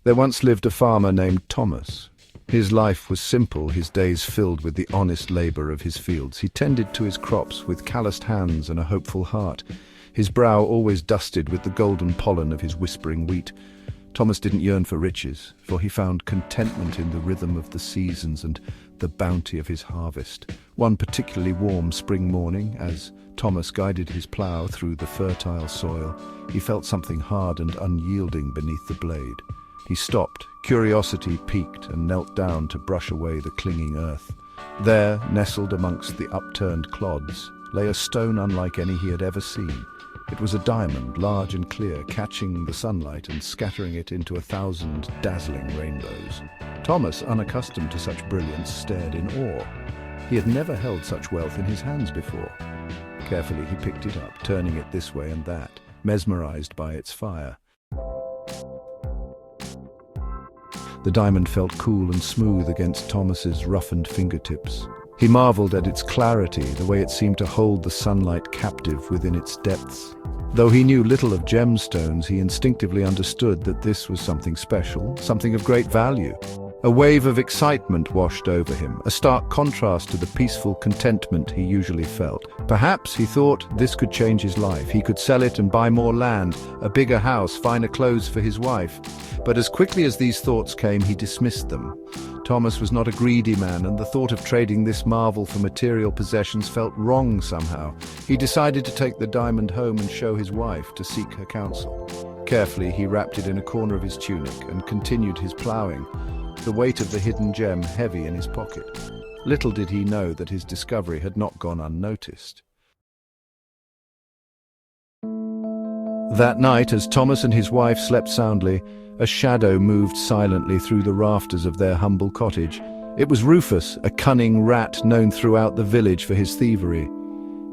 There once lived a farmer named Thomas. His life was simple, his days filled with the honest labor of his fields. He tended to his crops with calloused hands and a hopeful heart, his brow always dusted with the golden pollen of his whispering wheat. Thomas didn't yearn for riches, for he found contentment in the rhythm of the seasons and the bounty of his harvest. One particularly warm spring morning, as Thomas guided his plow through the fertile soil, he felt something hard and unyielding beneath the blade. He stopped, curiosity piqued, and knelt down to brush away the clinging earth. There, nestled amongst the upturned clods, lay a stone unlike any he had ever seen. It was a diamond, large and clear, catching the sunlight and scattering it into 1,000 dazzling rainbows. Thomas, unaccustomed to such brilliance, stared in awe. He had never held such wealth in his hands before. Carefully he picked it up, turning it this way and that, mesmerized by its fire. The diamond felt cool and smooth against Thomas's roughened fingertips. He marveled at its clarity, the way it seemed to hold the sunlight captive within its depths. Though he knew little of gemstones, he instinctively understood that this was something special, something of great value. A wave of excitement washed over him, a stark contrast to the peaceful contentment he usually felt. Perhaps, he thought, this could change his life. He could sell it and buy more land, a bigger house, finer clothes for his wife. But as quickly as these thoughts came, he dismissed them. Thomas was not a greedy man, and the thought of trading this marvel for material possessions felt wrong somehow. He decided to take the diamond home and show his wife, to seek her counsel. Carefully, he wrapped it in a corner of his tunic and continued his plowing, the weight of the hidden gem heavy in his pocket. Little did he know that his discovery had not gone unnoticed. That night, as Thomas and his wife slept soundly, a shadow moved silently through the rafters of their humble cottage. It was Rufus, a cunning rat known throughout the village for his thievery.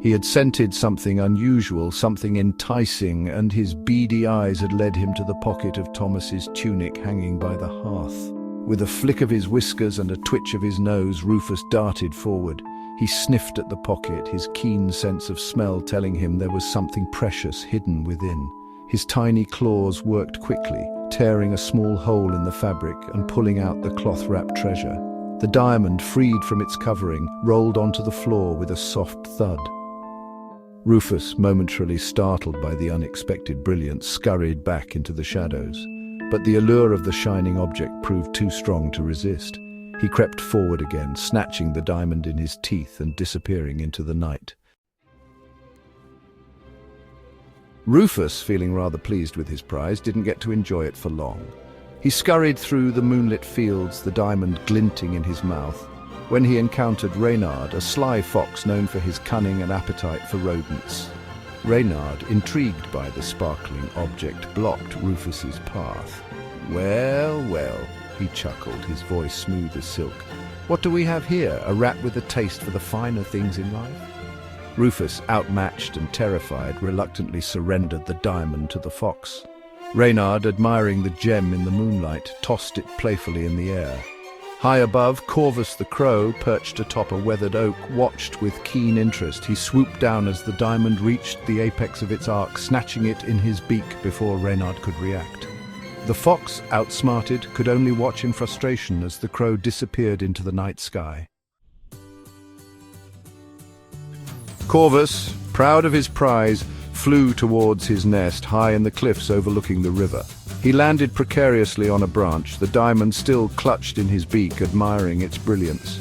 He had scented something unusual, something enticing, and his beady eyes had led him to the pocket of Thomas's tunic hanging by the hearth. With a flick of his whiskers and a twitch of his nose, Rufus darted forward. He sniffed at the pocket, his keen sense of smell telling him there was something precious hidden within. His tiny claws worked quickly, tearing a small hole in the fabric and pulling out the cloth-wrapped treasure. The diamond, freed from its covering, rolled onto the floor with a soft thud. Rufus, momentarily startled by the unexpected brilliance, scurried back into the shadows. But the allure of the shining object proved too strong to resist. He crept forward again, snatching the diamond in his teeth and disappearing into the night. Rufus, feeling rather pleased with his prize, didn't get to enjoy it for long. He scurried through the moonlit fields, the diamond glinting in his mouth, when he encountered Reynard, a sly fox known for his cunning and appetite for rodents. Reynard, intrigued by the sparkling object, blocked Rufus's path. "Well, well," he chuckled, his voice smooth as silk. "What do we have here? A rat with a taste for the finer things in life?" Rufus, outmatched and terrified, reluctantly surrendered the diamond to the fox. Reynard, admiring the gem in the moonlight, tossed it playfully in the air. High above, Corvus the crow, perched atop a weathered oak, watched with keen interest. He swooped down as the diamond reached the apex of its arc, snatching it in his beak before Reynard could react. The fox, outsmarted, could only watch in frustration as the crow disappeared into the night sky. Corvus, proud of his prize, flew towards his nest high in the cliffs overlooking the river. He landed precariously on a branch, the diamond still clutched in his beak, admiring its brilliance.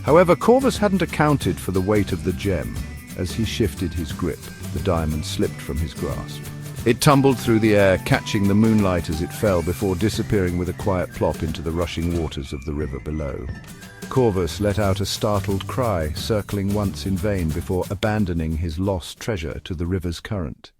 However, Corvus hadn't accounted for the weight of the gem. As he shifted his grip, the diamond slipped from his grasp. It tumbled through the air, catching the moonlight as it fell before disappearing with a quiet plop into the rushing waters of the river below. Corvus let out a startled cry, circling once in vain before abandoning his lost treasure to the river's current.